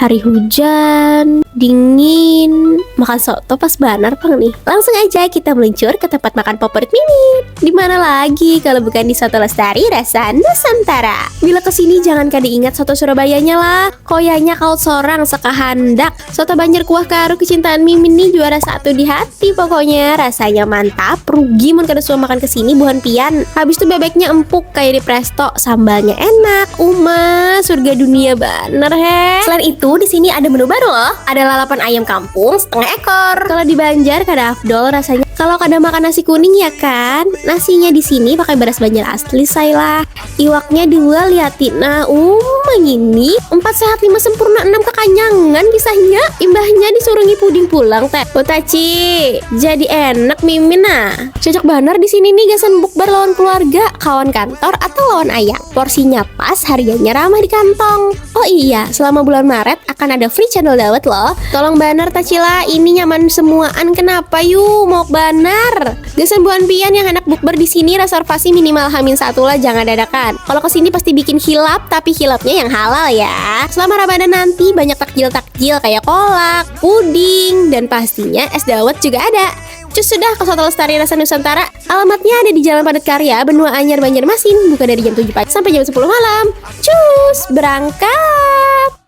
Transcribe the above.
Hari hujan, dingin, makan soto pas banar pang nih. Langsung aja kita meluncur ke tempat makan favorit Mimin. Di mana lagi kalau bukan di Soto Lestari Rasa Nusantara. Bila kesini jangan kada ingat soto Surabayanya lah. Koyanya kaut sorang sekahandak. Soto Banjar kuah karo kecintaan Mimin nih juara satu di hati pokoknya. Rasanya mantap, rugi mun kada suka makan kesini buhan pian. Habis itu bebeknya empuk kayak di presto, sambalnya enak. Surga dunia baner he. Selain itu di sini ada menu baru loh. Ada lalapan ayam kampung setengah ekor. Kalau di Banjar kada afdol rasanya kalau kada makan nasi kuning ya kan. Nasinya di sini pakai beras Banjar asli saya. Iwaknya dua liatin. Nah, ini 4 sehat 5 sempurna 6 kekanyangan kisahnya. Imbahnya disuruhi puding pulang teh. Botaci, jadi enak Mimin nah. Cocok banar di sini nih gasan bukber lawan keluarga, kawan kantor atau lawan ayang. Porsinya pas, harganya ramah di kantong. Oh iya, selama bulan Maret akan ada free channel dawet loh. Tolong banar Tacila, ini nyaman semuaan. Kenapa yuk mau banar? Gasan buan pian yang anak bukber di sini reservasi minimal H-1 lah, jangan dadakan. Kalau kesini pasti bikin hilap, tapi hilapnya yang halal ya. Selama Ramadan nanti banyak takjil-takjil kayak kolak, puding, dan pastinya es dawet juga ada. Cus sudah ke Soto Lestari Rasa Nusantara. Alamatnya ada di Jalan Padat Karya, Benua Anyar, Banjarmasin. Buka dari jam 7 pagi sampai jam 10 malam. Cus, berangkat!